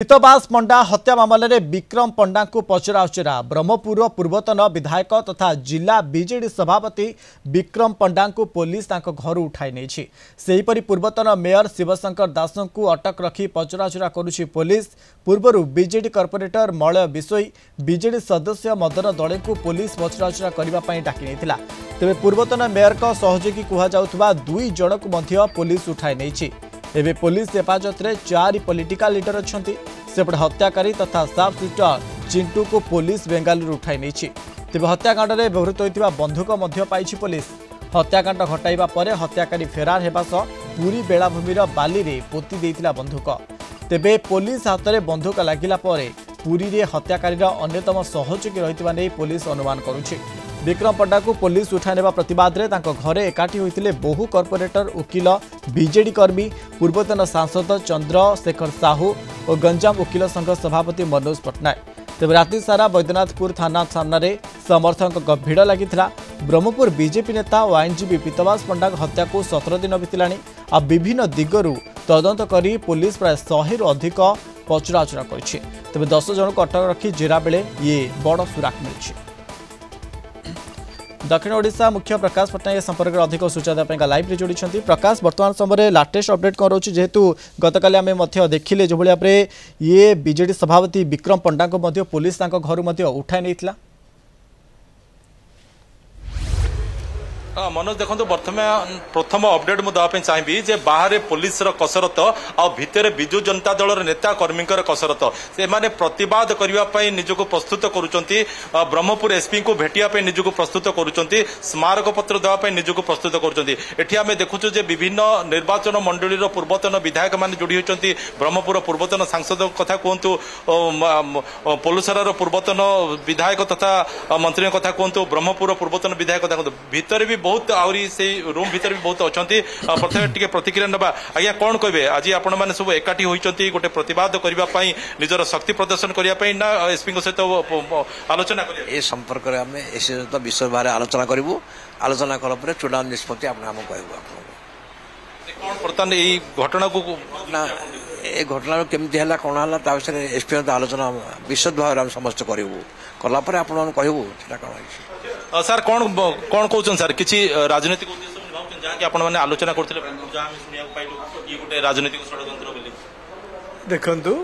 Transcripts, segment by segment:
हितबास पंडा हत्या मामलें विक्रम पंडा को पचराउचरा ब्रह्मपुर पूर्वतन विधायक तथा जिला बीजेडी सभापति विक्रम पंडा को पुलिस घर उठाई नहीं। सेहीपरि पूर्वतन मेयर शिवशंकर दास को अटक रखी पचराउचरा करुछि पुलिस। पूर्वर बीजेडी कॉर्पोरेटर मलय बिशोई बीजेडी सदस्य मदन दले को पुलिस पचराउचरा करने डाकी नहीं। तेज पूर्वतन मेयर का सहयोगी कहुवा दुई जन को पुलिस उठाई नहीं। एवं पुलिस हेफाजत में 4 पॉलिटिकल लीडर अच्छा सेपटे हत्याकारी तथा सब सीटर चिंटू को पुलिस बेंगालुरु उठाई नहीं। तेज हत्याकांड में व्यवहृत होता बंधुक पाई पुलिस। हत्याकांड घटाइबा परे हत्याकारी फेरार हेबा सह पूरी बेलाभूमिर बाली रे पोती देइतिला बंधुक। तेबे पुलिस हाथ में बंधुक लागिला परे पूरी रे हत्याकारी अन्यतम सहयोगी रहितबा नै पुलिस अनुमान करुछि। विक्रम पंडा को पुलिस उठानेबा प्रतिवाद रे तांको घरे एकाठी होइतिले बहु कॉर्पोरेटर वकील बीजेडी कर्मी पूर्वतन सांसद चंद्रशेखर साहू और गंजाम वकील संघ सभापति मनोज पट्टनायक। तेज राति सारा बैद्यनाथपुर थाना सामने समर्थक भिड़ लगी। ब्रह्मपुर बीजेपी नेता और आईनजीवी हितबास पंडा हत्या को 17 दिन बीतला। आ विभिन्न दिगरू तदंत करी पुलिस प्राय 100 रु अधिक पचराउचरा करिछि। तेज 10 जन को अटक रखी जेरा बेले ये बड़ सुराक मिली। दक्षिण ओडिशा मुख्य प्रकाश पट्टनायक संपर्क में अधिक सूचना देवाई लाइव रे जोड़ी। प्रकाश वर्तमान समय लाटेस्ट अपडेट कौन रोचे जेहेतु गतकाली आम देखिले जो भाव में ये बीजेडी सभापति विक्रम पंडा को पुलिस घर उठाई नहीं। मनोज देखो प्रथम अपडेट मुझे चाहिए जे बाहर पुलिस कसरत आ भितर विजु जनता दल नेता कर्मी कसरत से माने प्रतिवाद करने निजक प्रस्तुत करुँच। ब्रह्मपुर एसपी को भेटिया निजक प्रस्तुत करुँच। स्मारक पत्र देवाई निजक प्रस्तुत करुँच। आम देखुचु जे विभिन्न निर्वाचन मंडली पूर्वतन विधायक मान जोड़ी होती। ब्रह्मपुर पूर्वतन सांसद कथा कहतु, पोलसरार पूर्वतन विधायक तथा मंत्री कथा कहतु, ब्रह्मपुर पूर्वतन विधायक कथा कहतु, भितर भी बहुत आहरी से रूम भीतर भी बहुत अच्छा। प्रथम टिके प्रतिक्रिया नबा आज्ञा कौन कहे आज आपण मैंने सब एकाठी होती गोटे प्रतिवाद करने निजर शक्ति प्रदर्शन करने ना एसपी सहित आलोचना कर संपर्क में आम एस सहित विषय बारे आलोचना करूँ। आलोचना कला चूड़ाন্ত निष्पत्ति आप कहूँ कौन बर्तमान यही घटना को ना ए घटना केमती है कौन है विषय एसपी सहित आलोचना विशद भाव में समस्त करूँ कलापर आप कहूँ कौन सर कौन कौन कहते सर किसी राजनीतिक उद्देश्य जहाँ आप आलोचना करते गोटे राजनीतिक षड्यंत्र देखु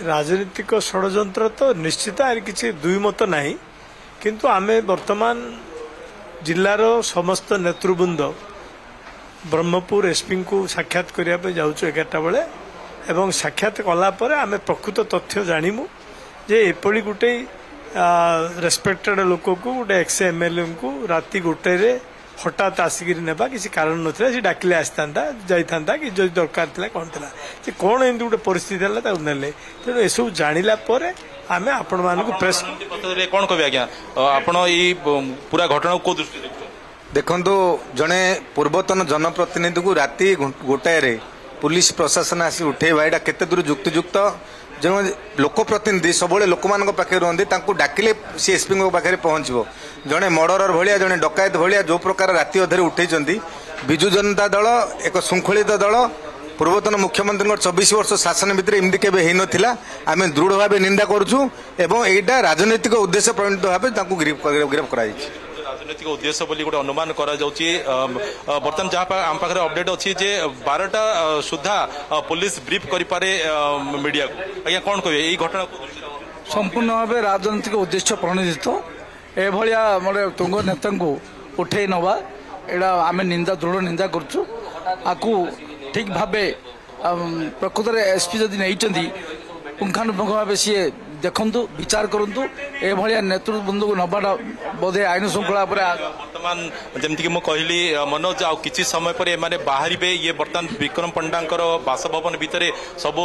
राजनीतिक षड्यंत्र तो निश्चित किसी दुई मत ना किंतु आमे वर्तमान जिलार समस्त नेतृवृंद ब्रह्मपुर एसपी को साक्षात करने जाऊँ 11टा बेले एवं साक्षात कलापर आम प्रकृत तथ्य जानमु जे एपरी गोटे रेस्पेक्टेड लोक को गोटे एक्स एमएलए को राति 1 हठात आसिक नेबा किसी कारण ना सी डाकिले आसता जाता कि जो दरकार था कौन था कि कौन एमती गोटे परिस्थिति है ने तेणु यू जाना आम आपण मान प्रेस कौन कह आज्ञा आप पूरा घटना को दृष्टि देखु जड़े पूर्वतन जनप्रतिनिधि को राति 1 पुलिस प्रशासन आसी उठेवा यहाँ केते दूर युक्तियुक्त जो लोकप्रतिनिधि सब लोक मान पाखे रुहति डाकिले सी एसपी पाखे पहुंचो जड़े मर्डर भाया जड़े डकायत भाया जो प्रकार राति अधे उठे विजु जनता दल एक श्रृंखलित दल पूर्वतन मुख्यमंत्री 24 वर्ष शासन भितर एमती केवे हो नाला आम दृढ़ भाव निंदा करुँ एवं यहाँ राजनैतिक उद्देश्य प्रणीत भाव गिरफ्त कर राजनीतिक उद्देश्य बोली गोटे अनुमान करा जाउची। बर्तमान जहाँ आम पाखे अपडेट अच्छी जे 12टा सुधा पुलिस ब्रीफ करें मीडिया को आज्ञा कौन कहे यही घटना संपूर्ण भाव राजनीतिक उद्देश्य प्रणोदित एभलिया मोटे तुंग नेता को उठे नवा एटा आम निंदा दृढ़ निंदा करूँ। आपको ठीक भाव प्रकृत एसपी जदि नहीं पुंखानुपुंख भाव सी देखु विचार करूँ एभलिया नेतृवृंद को नवाटा बोधे आईन श्रृंखला बर्तमान जमीक कहली मनोज आ किसी समय पर एमाने बाहर ये बर्तमान विक्रम पंडा बासभवन भितर सब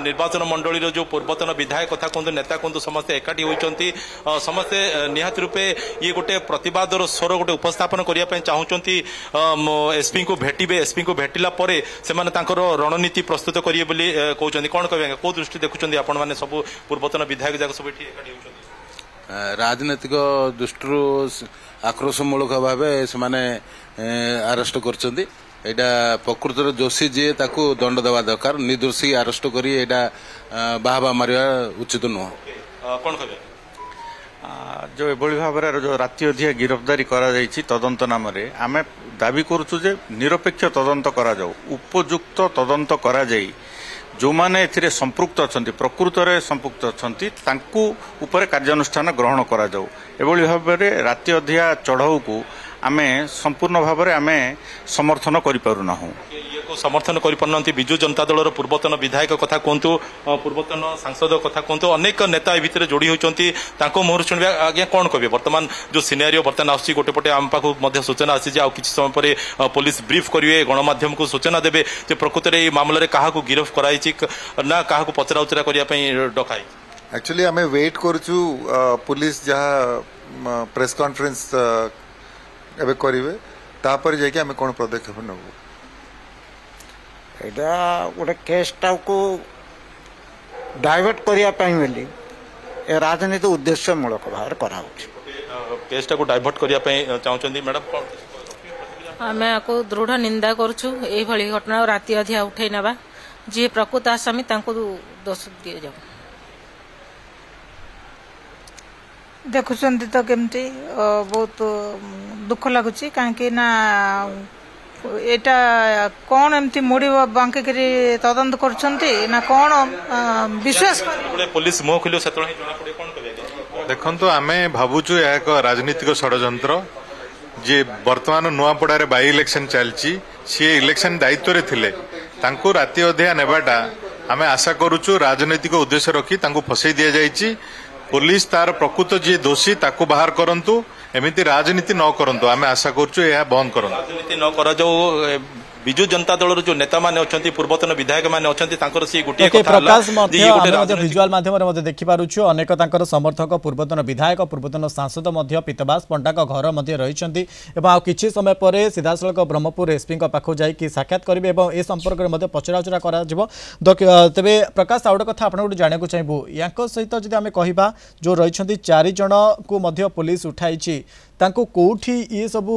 निर्वाचन मंडली जो पूर्वतन विधायक कथा कहतु नेता कहतु समस्ते एकाठी होती समस्ते निहाती रूपे ये गोटे प्रतिवाद स्वर गोटे उपस्थापन करने चाहूँगी एसपी को भेटे एसपी को भेटिला से रणनीति प्रस्तुत करेंगे कहते कौन कहे कौ दृष्टि देखुं आपण मैंने सब पूर्वतन विधायक जाक सब राजनैतिक दृष्टि आक्रोशमूलक भाव से अरेस्ट कर एटा प्रकृतर दोषी जी ताकू दंड देवा दरकार निर्दोषी अरेस्ट करी एटा बाहबा मारिया उचित नुह कौन कहे जो एभली भाव जो राति अधिया गिरफ्तारी करा जायछि तदंत नाम रे आमे दाबी करूछु जे निरपेक्ष तदंत करा जाऊ उपयुक्त तदंत करा जाई जो माने एथिरे संपृक्त अछंती प्रकृत रे संपृक्त अछंती तांकू ऊपर कार्यानुष्ठान ग्रहण करा जाऊ एभली भाव रे राति अधिया चढ़ाऊ को आमे संपूर्ण भाव रे आमे समर्थन करि पारु ना हूं समर्थन करि विजु जनता दल पूर्वतन विधायक कथा कहतु पूर्वतन सांसद कथा कहतु अनेक नेता भितर जोड़ी होती मुहर शुणा आज्ञा कौन कहे बर्तमान जो सिनेरियो बर्तमान आसुची गोटे पटे आम पाखु सूचना आसी किसी समय पर पुलिस ब्रीफ करेंगे गणमाध्यम को सूचना देवे जे प्रकृत में मामलें क्या गिरफ कराई ना क्या पचरा उचरा करने डकाई एक्चुअली आम वेट करूँ पुलिस जहाँ प्रेस कॉन्फ्रेंस एवं करेंगे तापर जाकि आम कौन पदक्षेप नबू एटा गोटे केसटा को डाइवर्ट करने राजनीति उद्देश्यमूलक भाव करा केसटा को डाइवर्ट करने चाहते मैडम आम आपको दृढ़ निंदा करुचु यही घटना राति अधिया उठे ना जी प्रकृत आसामी दोष दि जाऊ देखुंत तो केमती बहुत दुख लगुच कहीं ना एटा कौन एमती मुड़ी बांकी तदंत कर कौन विश्वास पुलिस मुह खोल देखो आमे भावुचु एक राजनीतिक षड्यंत्र जे वर्तमान नुआपड़ा बाई इलेक्शन चलती सी इलेक्शन दायित्व रे थिले तांको राति अधिया नेबाटा आमे आशा करूचु राजनीतिक उद्देश्य रखी तांको फसई दिया जायछि पुलिस तार प्रकृत जी दोषी ताकू बाहर करंतु एमिति राजनीति न करंतु आमे आशा करछु यह बंद करंतु राजनीति न करा जो विजु जनता दल जो नेता माने अछंती पूर्वतन विधायक माने अछंती तांकर सी गुटिया कथा प्रकाश मध्य विजुअल माध्यम रे मध्य देखि पारुछु अनेक तांकर समर्थक पूर्वतन विधायक पूर्वतन सांसद मध्य पीतबास पंडा का घर मध्य रहिछंती एवं आ किछि समय परे सीधासलक ब्रह्मपुर एसपी का पाखो जाई कि साक्षात करिवे एवं ए संपर्क रे मध्य पचराउचरा करा जिवो तबे प्रकाश आउड कथा आपण गुड जाने को चाहबो याको सहित जदि हमें कहिबा जो रहिछंती 4 जण को मध्य पुलिस उठाइछि तांको कोठी ये सबु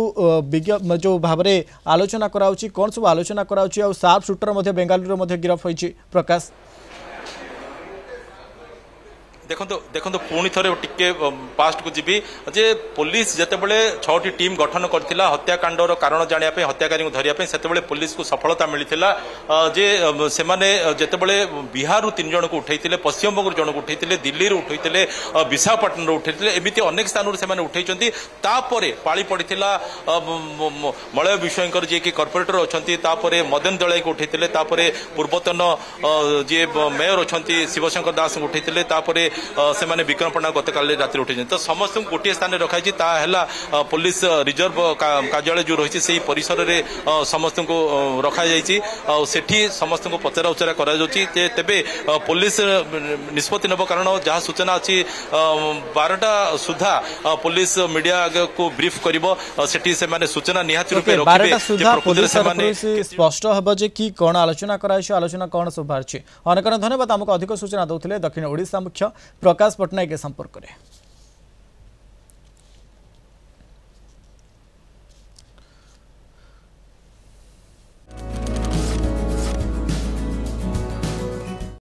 जो भाव में आलोचना कराउछि कौन सब आलोचना कराउछि आ सार्प शूटर मध्य बेंगालुरु मध्य गिरफ होइछि प्रकाश देखो पुणी थे टिके पास्ट को जीवी जे पुलिस जितेबले 6टी टीम गठन करथिला हत्याकांडर कारण जानिया हत्याकारी धरिया से पुलिस को सफलता मिलता जे से माने जितेबले बिहार 3 जन को उठे पश्चिमबंग जन को उठे दिल्ली उठे विशाखापट्टनम उठे एमती अनेक स्थान से उठे तापर पाली पड़ता मलय विषयकर जी कर्पोरेटर अच्छा मदन दलाई को उठे पूर्वतन जी मेयर अच्छा शिवशंकर दास को उठे से माने विक्रम पंडा गतकाल राति उठे तो समस्त गोटे स्थान रखाई पुलिस रिजर्व कार्यालय जो रही से परिसर में समस्त को रखाई समस्त को पचरा उचरा तेबे पुलिस निष्पत्ति नब कारण जहाँ सूचना अच्छी 12टा सुधा पुलिस मीडिया को ब्रीफ कर सूचना निहाती रूपे रखिबे स्पष्ट हम जे कि कौन आलोचना कराई आलोचना कौन सब बाहर अनेक धन्यवाद आमको अधिक सूचना दौले दक्षिण ओडिशा मुख्य प्रकाश पट्टनायक संपर्क में।